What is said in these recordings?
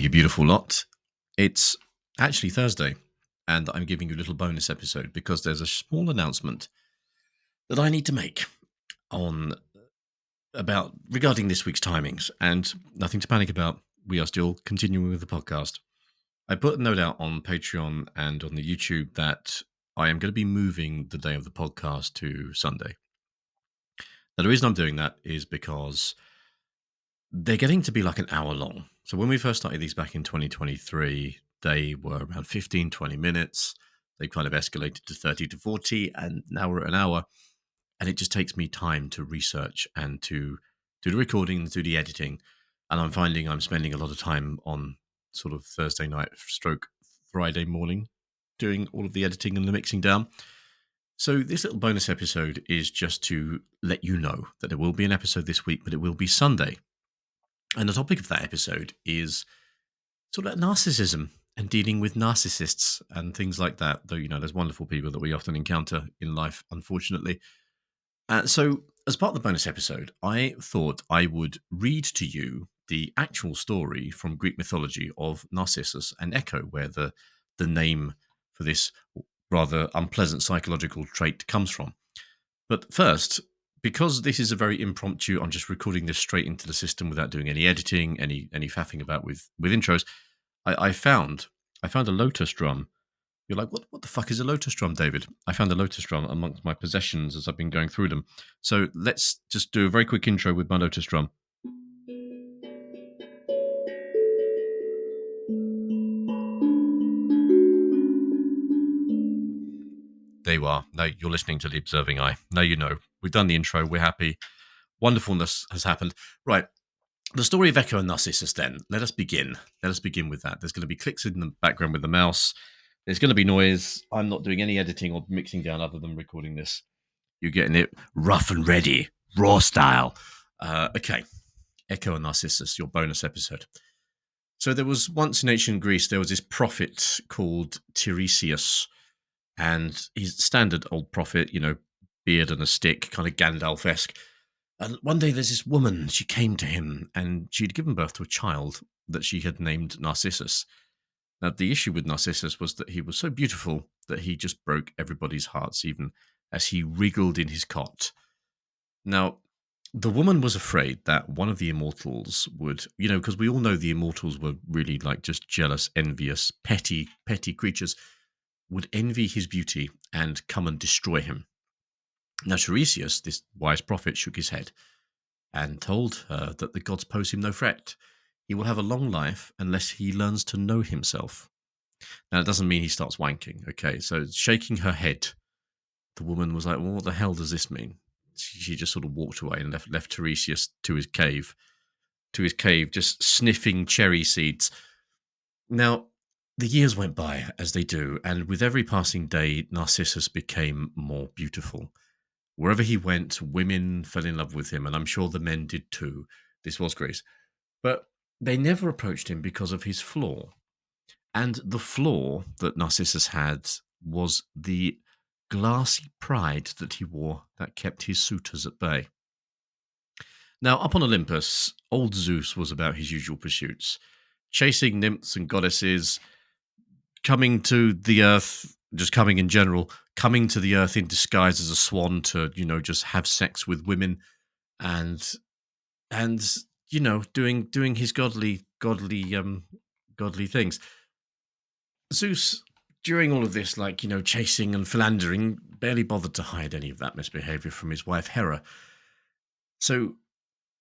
you beautiful lot. It's actually Thursday, and I'm giving you a little bonus episode because there's a small announcement that I need to make on regarding this week's timings, and nothing to panic about. We are still continuing with the podcast. I put a note out on Patreon and on the YouTube that I am going to be moving the day of the podcast to Sunday. Now, the reason I'm doing that is because they're getting to be like an hour long. So when we first started these back in 2023, they were around 15, 20 minutes. They kind of escalated to 30 to 40, and now we're at an hour. And it just takes me time to research and to do the recording and do the editing. And I'm finding I'm spending a lot of time on sort of Thursday night stroke Friday morning doing all of the editing and the mixing down. So this little bonus episode is just to let you know that there will be an episode this week, but it will be Sunday. And the topic of that episode is sort of narcissism and dealing with narcissists and things like that. Though, there's wonderful people that we often encounter in life, unfortunately. So as part of the bonus episode, I thought I would read to you the actual story from Greek mythology of Narcissus and Echo, where the name for this rather unpleasant psychological trait comes from. But first, because this is a very impromptu, I'm just recording this straight into the system without doing any editing, any faffing about with intros. I found a lotus drum. You're like, what the fuck is a lotus drum, David? I found a lotus drum amongst my possessions as I've been going through them. So let's just do a very quick intro with my lotus drum. There you are. Now you're listening to The Observing Eye. Now you know. We've done the intro. We're happy. Wonderfulness has happened. Right. The story of Echo and Narcissus, then. Let us begin. Let us begin with that. There's going to be clicks in the background with the mouse. There's going to be noise. I'm not doing any editing or mixing down other than recording this. You're getting it rough and ready, raw style. Okay. Echo and Narcissus, your bonus episode. So there was once in ancient Greece, there was this prophet called Tiresias. And he's a standard old prophet, beard and a stick, kind of Gandalf-esque. And one day there's this woman, she came to him and she'd given birth to a child that she had named Narcissus. Now, the issue with Narcissus was that he was so beautiful that he just broke everybody's hearts, even as he wriggled in his cot. Now, the woman was afraid that one of the immortals would, because we all know the immortals were really like just jealous, envious, petty creatures, would envy his beauty and come and destroy him. Now, Tiresias, this wise prophet, shook his head and told her that the gods pose him no threat. He will have a long life unless he learns to know himself. Now, it doesn't mean he starts wanking, okay? So, shaking her head, the woman was like, well, what the hell does this mean? She just sort of walked away and left Tiresias to his cave, just sniffing cherry seeds. Now, the years went by, as they do, and with every passing day, Narcissus became more beautiful. Wherever he went, women fell in love with him, and I'm sure the men did too. This was Greece. But they never approached him because of his flaw. And the flaw that Narcissus had was the glassy pride that he wore that kept his suitors at bay. Now, up on Olympus, old Zeus was about his usual pursuits, chasing nymphs and goddesses, coming to the earth, just coming in general, coming to the earth in disguise as a swan to, just have sex with women and doing his godly things. Zeus, during all of this, chasing and philandering, barely bothered to hide any of that misbehavior from his wife Hera. So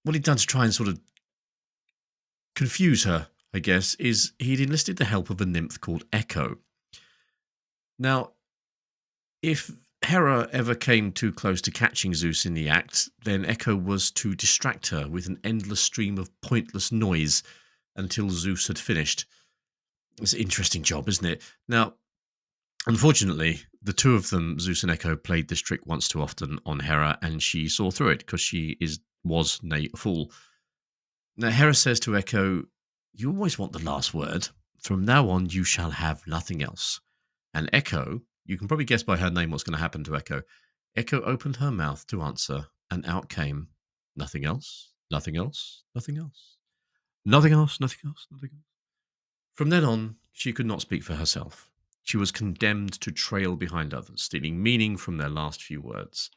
what he'd done to try and sort of confuse her, I guess, is he'd enlisted the help of a nymph called Echo. Now, if Hera ever came too close to catching Zeus in the act, then Echo was to distract her with an endless stream of pointless noise until Zeus had finished. It's an interesting job, isn't it? Now, unfortunately, the two of them, Zeus and Echo, played this trick once too often on Hera, and she saw through it because she was a fool. Now, Hera says to Echo, "You always want the last word. From now on, you shall have nothing else." And Echo, you can probably guess by her name what's going to happen to Echo. Echo opened her mouth to answer, and out came nothing else, nothing else, nothing else, nothing else, nothing else, nothing else. From then on, she could not speak for herself. She was condemned to trail behind others, stealing meaning from their last few words.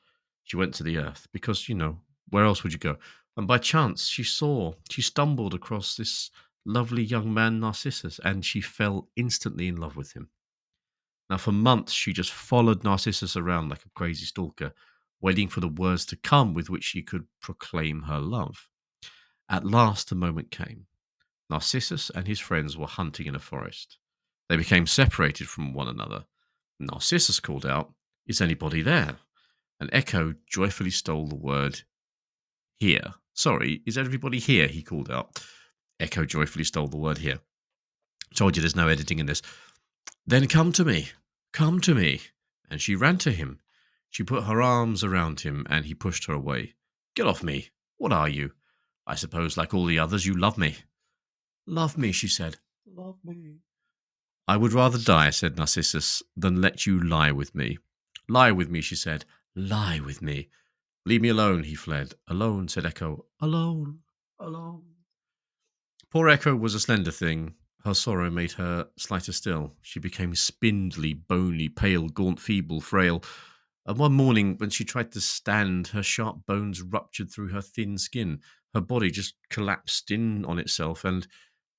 She went to the earth because, where else would you go? And by chance, she stumbled across this lovely young man, Narcissus, and she fell instantly in love with him. Now, for months, she just followed Narcissus around like a crazy stalker, waiting for the words to come with which she could proclaim her love. At last, the moment came. Narcissus and his friends were hunting in a forest. They became separated from one another. Narcissus called out, "Is anybody there?" And Echo joyfully stole the word here. "Sorry, is everybody here?" he called out. Echo joyfully stole the word here. Told you there's no editing in this. "Then come to me, come to me." And she ran to him. She put her arms around him and he pushed her away. "Get off me. What are you? I suppose, like all the others, you love me." "Love me," she said. "Love me." "I would rather die," said Narcissus, "than let you lie with me." "Lie with me," she said. "Lie with me." "Leave me alone," he fled. "Alone," said Echo. "Alone, alone." Poor Echo was a slender thing. Her sorrow made her slighter still. She became spindly, bony, pale, gaunt, feeble, frail. And one morning, when she tried to stand, her sharp bones ruptured through her thin skin. Her body just collapsed in on itself, and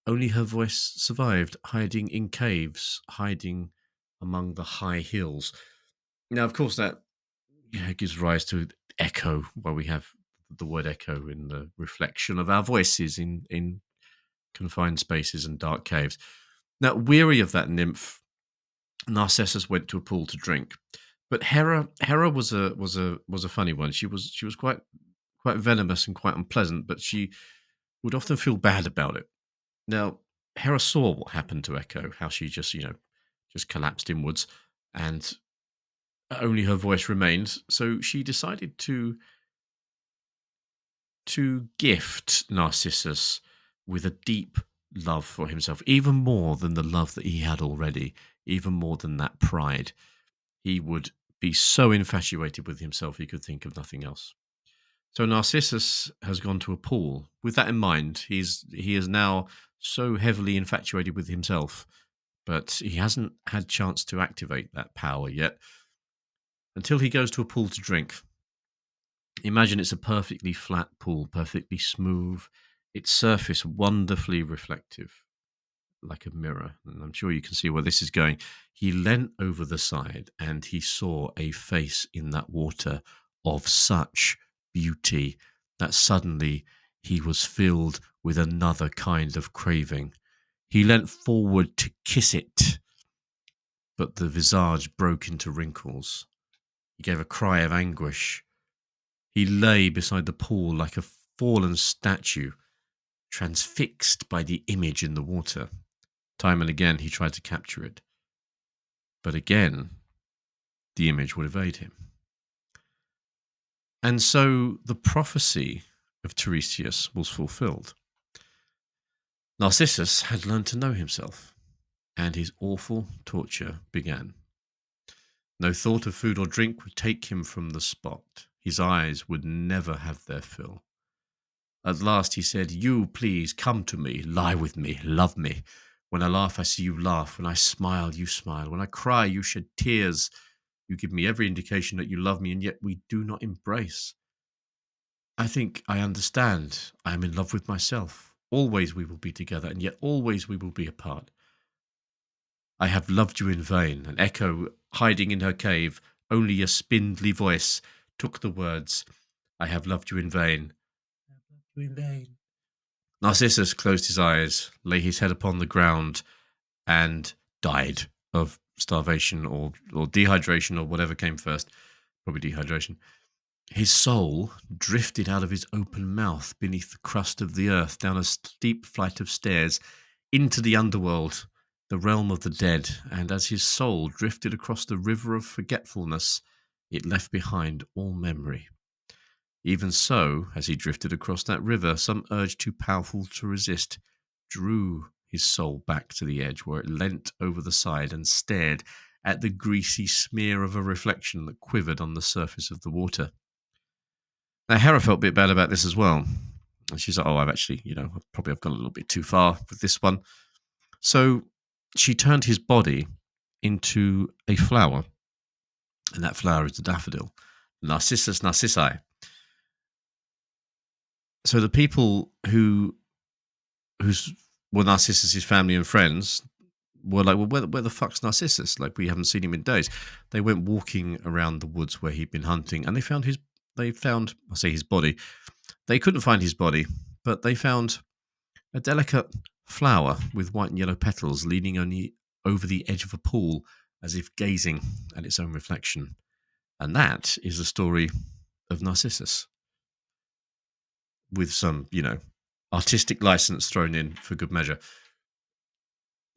only her voice survived, hiding in caves, hiding among the high hills. Now, of course, that gives rise to echo, where we have the word echo in the reflection of our voices in confined spaces and dark caves. Now, weary of that nymph, Narcissus went to a pool to drink. But Hera was a funny one. She was quite venomous and quite unpleasant, but she would often feel bad about it. Now, Hera saw what happened to Echo, how she just collapsed inwards, and only her voice remained. So she decided to gift Narcissus with a deep love for himself, even more than the love that he had already, even more than that pride. He would be so infatuated with himself he could think of nothing else. So Narcissus has gone to a pool. With that in mind, he is now so heavily infatuated with himself, but he hasn't had chance to activate that power yet until he goes to a pool to drink. Imagine it's a perfectly flat pool, perfectly smooth, its surface wonderfully reflective, like a mirror. And I'm sure you can see where this is going. He leant over the side and he saw a face in that water of such beauty that suddenly he was filled with another kind of craving. He leant forward to kiss it, but the visage broke into wrinkles. He gave a cry of anguish. He lay beside the pool like a fallen statue, transfixed by the image in the water. Time and again he tried to capture it, but again the image would evade him. And so the prophecy of Tiresias was fulfilled. Narcissus had learned to know himself, and his awful torture began. No thought of food or drink would take him from the spot. His eyes would never have their fill. At last he said, "You, please, come to me, lie with me, love me. When I laugh, I see you laugh. When I smile, you smile. When I cry, you shed tears. You give me every indication that you love me, and yet we do not embrace. I think I understand. I am in love with myself. Always we will be together, and yet always we will be apart. I have loved you in vain." An echo hiding in her cave, only a spindly voice, took the words, "I have loved you in vain. I have loved you in vain." Narcissus closed his eyes, lay his head upon the ground, and died of starvation or dehydration or whatever came first. Probably dehydration. His soul drifted out of his open mouth beneath the crust of the earth, down a steep flight of stairs, into the underworld, the realm of the dead. And as his soul drifted across the river of forgetfulness, it left behind all memory. Even so, as he drifted across that river, some urge too powerful to resist drew his soul back to the edge, where it leant over the side and stared at the greasy smear of a reflection that quivered on the surface of the water. Now, Hera felt a bit bad about this as well. And she's like, "Oh, I've actually, I've gone a little bit too far with this one." So she turned his body into a flower, and that flower is the daffodil, Narcissus narcissi. So the people who's were Narcissus's family and friends were like, well, where the fuck's Narcissus? Like, we haven't seen him in days. They went walking around the woods where he'd been hunting, and they found, I say his body. They couldn't find his body, but they found a delicate flower with white and yellow petals leaning only over the edge of a pool, as if gazing at its own reflection. And that is the story of Narcissus, with some, artistic license thrown in for good measure.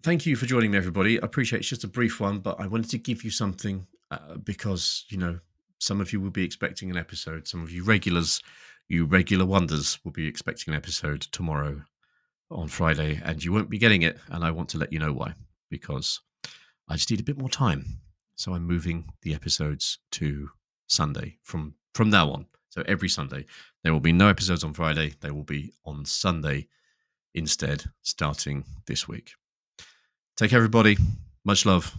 Thank you for joining me, everybody. I appreciate it's just a brief one, but I wanted to give you something because, some of you will be expecting an episode. Some of you regulars, you regular wonders, will be expecting an episode tomorrow on Friday, and you won't be getting it. And I want to let you know why, because I just need a bit more time. So I'm moving the episodes to Sunday from now on. So every Sunday. There will be no episodes on Friday. They will be on Sunday instead, starting this week. Take care, everybody. Much love.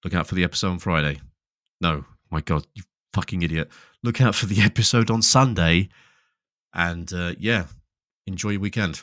Look out for the episode on Friday. No, my God, you fucking idiot. Look out for the episode on Sunday. And enjoy your weekend.